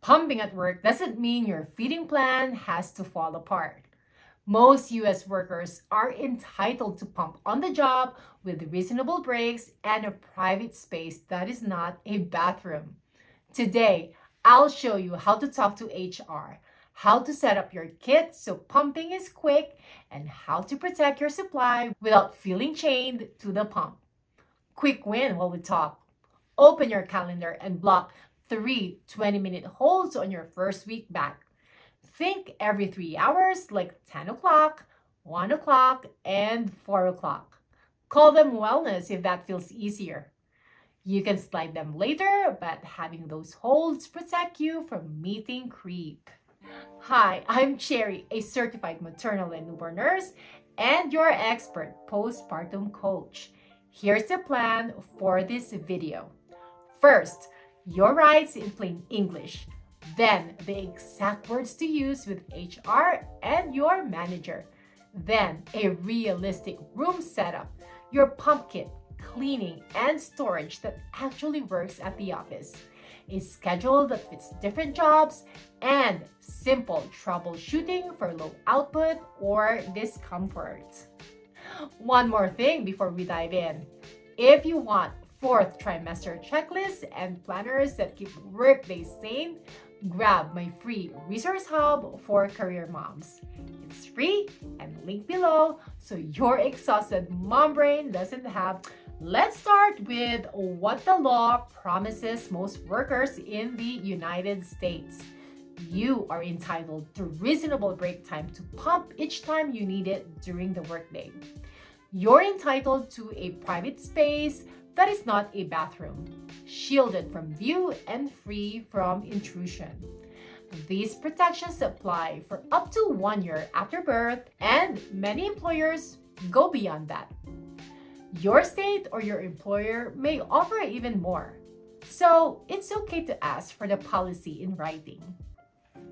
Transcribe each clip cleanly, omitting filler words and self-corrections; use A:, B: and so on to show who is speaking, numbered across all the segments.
A: Pumping at work doesn't mean your feeding plan has to fall apart. Most US workers are entitled to pump on the job with reasonable breaks and a private space that is not a bathroom. Today, I'll show you how to talk to HR, how to set up your kit so pumping is quick, and how to protect your supply without feeling chained to the pump. Quick win while we talk. Open your calendar and block 3 20-minute holds on your first week back. Think every 3 hours, like 10 o'clock, 1 o'clock, and 4 o'clock. Call them wellness if that feels easier. You can slide them later, but having those holds protect you from meeting creep. Hi, I'm Cherry, a certified maternal and newborn nurse and your expert postpartum coach. Here's the plan for this video. First, your rights in plain English. Then, the exact words to use with HR and your manager. Then, a realistic room setup, your pump kit, cleaning, and storage that actually works at the office. A schedule that fits different jobs, and simple troubleshooting for low output or discomfort. One more thing before we dive in. If you want fourth trimester checklists and planners that keep workdays sane, grab my free resource hub for career moms. It's free and linked below so your exhausted mom brain doesn't have. Let's start with what the law promises most workers in the United States. You are entitled to reasonable break time to pump each time you need it during the workday. You're entitled to a private space that is not a bathroom, shielded from view and free from intrusion. These protections apply for up to 1 year after birth, and many employers go beyond that. Your state or your employer may offer even more, so it's okay to ask for the policy in writing.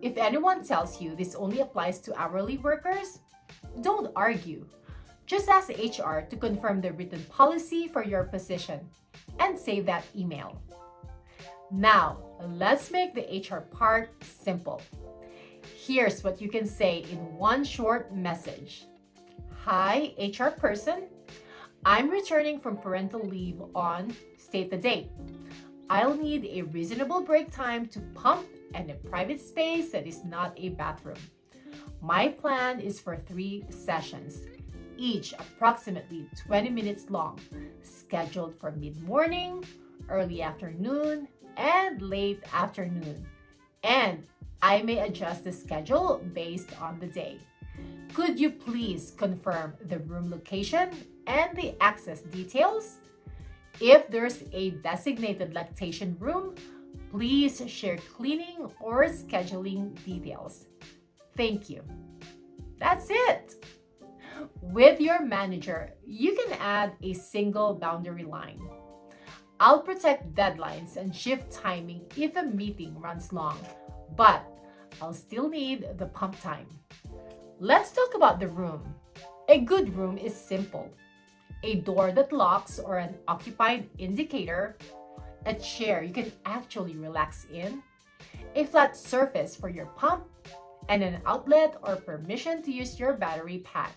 A: If anyone tells you this only applies to hourly workers, don't argue. Just ask HR to confirm the written policy for your position and save that email. Now, let's make the HR part simple. Here's what you can say in one short message. Hi, HR person. I'm returning from parental leave on state the date. I'll need a reasonable break time to pump and a private space that is not a bathroom. My plan is for 3 sessions, each approximately 20 minutes long, scheduled for mid-morning, early afternoon, and late afternoon. And I may adjust the schedule based on the day. Could you please confirm the room location and the access details? If there's a designated lactation room, please share cleaning or scheduling details. Thank you. That's it. With your manager, you can add a single boundary line. I'll protect deadlines and shift timing if a meeting runs long, but I'll still need the pump time. Let's talk about the room. A good room is simple. A door that locks or an occupied indicator, a chair you can actually relax in, a flat surface for your pump, and an outlet or permission to use your battery pad.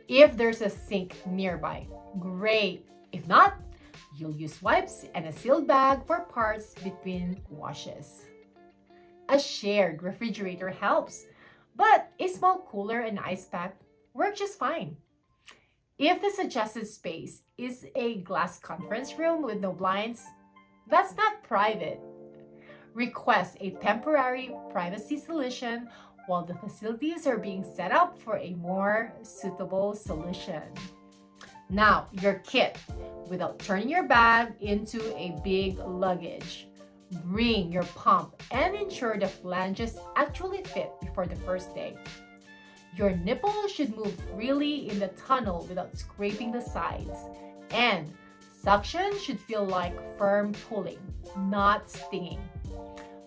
A: If there's a sink nearby, great. If not, you'll use wipes and a sealed bag for parts between washes. A shared refrigerator helps, but a small cooler and ice pack work just fine. If the suggested space is a glass conference room with no blinds, that's not private. Request a temporary privacy solution while the facilities are being set up for a more suitable solution. Now, your kit, without turning your bag into a big luggage. Bring your pump and ensure the flanges actually fit before the first day. Your nipple should move freely in the tunnel without scraping the sides, and suction should feel like firm pulling, not stinging.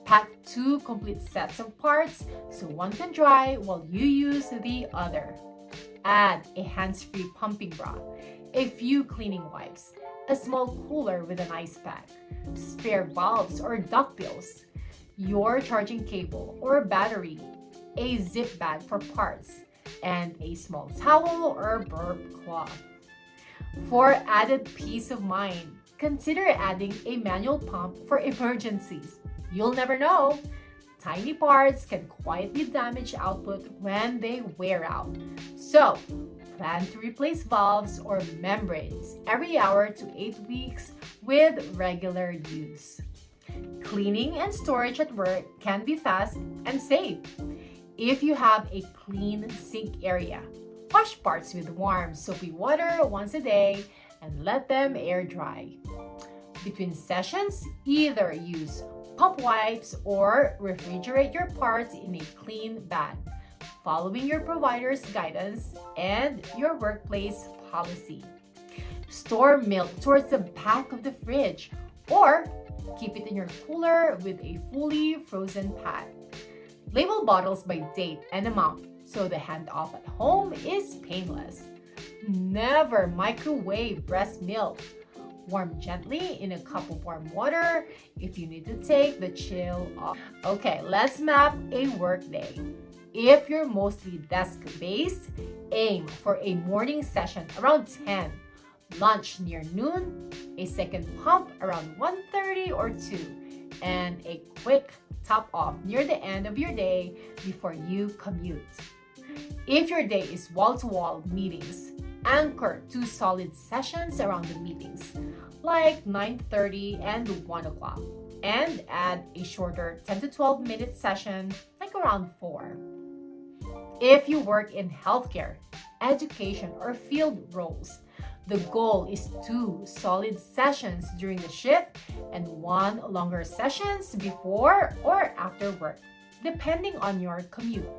A: Pack 2 complete sets of parts so one can dry while you use the other. Add a hands-free pumping bra, a few cleaning wipes, a small cooler with an ice pack, spare valves or duckbills. your charging cable or battery, a zip bag for parts, and a small towel or burp cloth. For added peace of mind, consider adding a manual pump for emergencies. You'll never know. Tiny parts can quietly damage output when they wear out. So, plan to replace valves or membranes every hour to 8 weeks with regular use. Cleaning and storage at work can be fast and safe. If you have a clean sink area, wash parts with warm, soapy water once a day and let them air dry. Between sessions, either use pump wipes or refrigerate your parts in a clean bag, following your provider's guidance and your workplace policy. Store milk towards the back of the fridge or keep it in your cooler with a fully frozen pad. Label bottles by date and amount so the handoff at home is painless. Never microwave breast milk. Warm gently in a cup of warm water if you need to take the chill off. Okay, let's map a workday. If you're mostly desk-based, aim for a morning session around 10, lunch near noon, a second pump around 1:30 or 2, and a quick top off near the end of your day before you commute. If your day is wall-to-wall meetings, anchor 2 solid sessions around the meetings, like 9:30 and 1 o'clock, and add a shorter 10 to 12 minute session, like around 4. If you work in healthcare, education, or field roles, the goal is 2 solid sessions during the shift and 1 longer sessions before or after work, depending on your commute.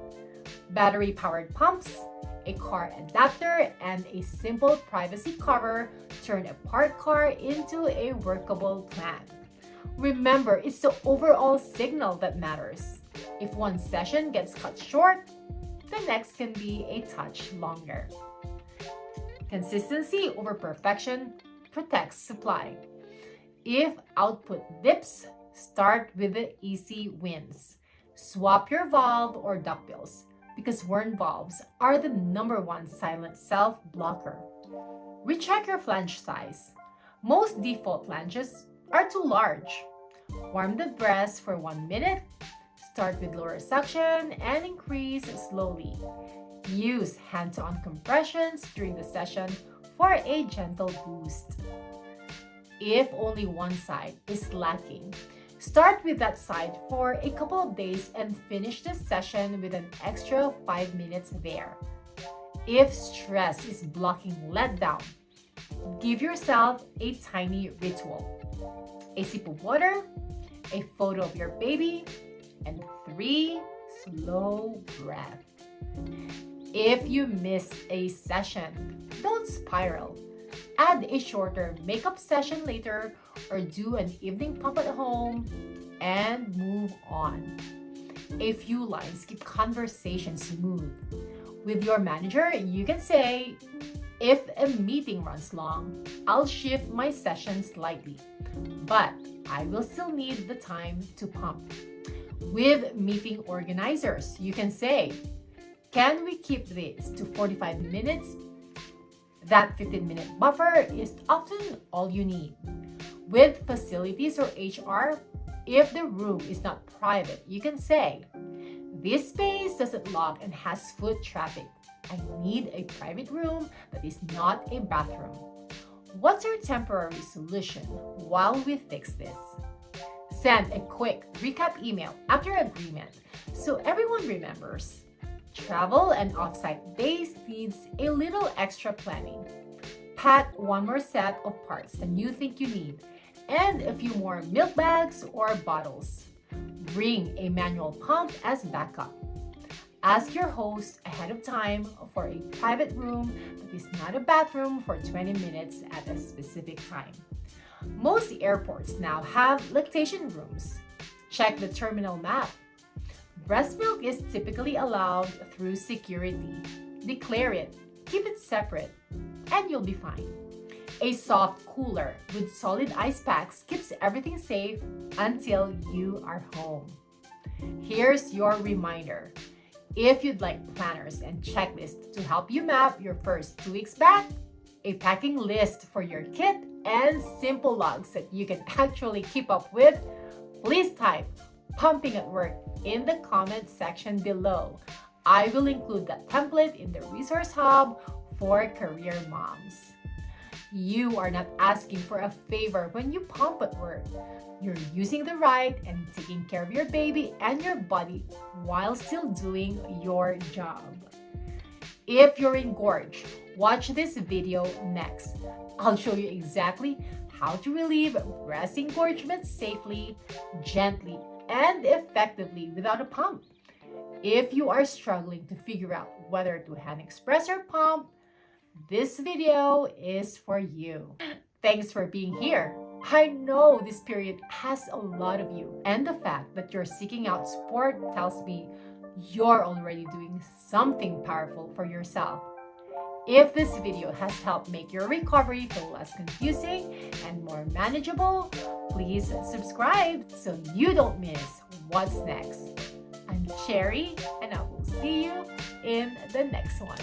A: Battery-powered pumps, a car adapter, and a simple privacy cover turn a parked car into a workable plan. Remember, it's the overall signal that matters. If one session gets cut short, the next can be a touch longer. Consistency over perfection protects supply. If output dips, start with the easy wins. Swap your valve or duckbills because worn valves are the #1 silent self-blocker. Recheck your flange size. Most default flanges are too large. Warm the breast for 1 minute. Start with lower suction and increase slowly. Use hands-on compressions during the session for a gentle boost. If only one side is lacking, start with that side for a couple of days and finish the session with an extra 5 minutes there. If stress is blocking letdown, give yourself a tiny ritual. A sip of water, a photo of your baby, and 3 slow breaths. If you miss a session, don't spiral. Add a shorter makeup session later or do an evening pump at home and move on. A few lines keep conversation smooth. With your manager, you can say, if a meeting runs long, I'll shift my session slightly, but I will still need the time to pump. With meeting organizers, you can say, can we keep this to 45 minutes? That 15-minute buffer is often all you need. With facilities or HR, if the room is not private, you can say, this space doesn't log and has foot traffic. I need a private room that is not a bathroom. What's your temporary solution while we fix this? Send a quick recap email after agreement so everyone remembers. Travel and offsite days needs a little extra planning. Pack 1 more set of parts than you think you need and a few more milk bags or bottles. Bring a manual pump as backup. Ask your host ahead of time for a private room that is not a bathroom for 20 minutes at a specific time. Most airports now have lactation rooms. Check the terminal map. Breast milk is typically allowed through security. Declare it, keep it separate, and you'll be fine. A soft cooler with solid ice packs keeps everything safe until you are home. Here's your reminder. If you'd like planners and checklists to help you map your first 2 weeks back, a packing list for your kit, and simple logs that you can actually keep up with, please type "pumping at work" in the comment section below. I will include that template in the resource hub for career moms. You are not asking for a favor when you pump at work. You're using the right and taking care of your baby and your body while still doing your job. If you're engorged, watch this video next. I'll show you exactly how to relieve breast engorgement safely, gently, and effectively without a pump. If you are struggling to figure out whether to hand express or pump, this video is for you. Thanks for being here. I know this period has a lot of you, and the fact that you're seeking out support tells me you're already doing something powerful for yourself. If this video has helped make your recovery feel less confusing and more manageable, please subscribe so you don't miss what's next. I'm Cherry, and I will see you in the next one.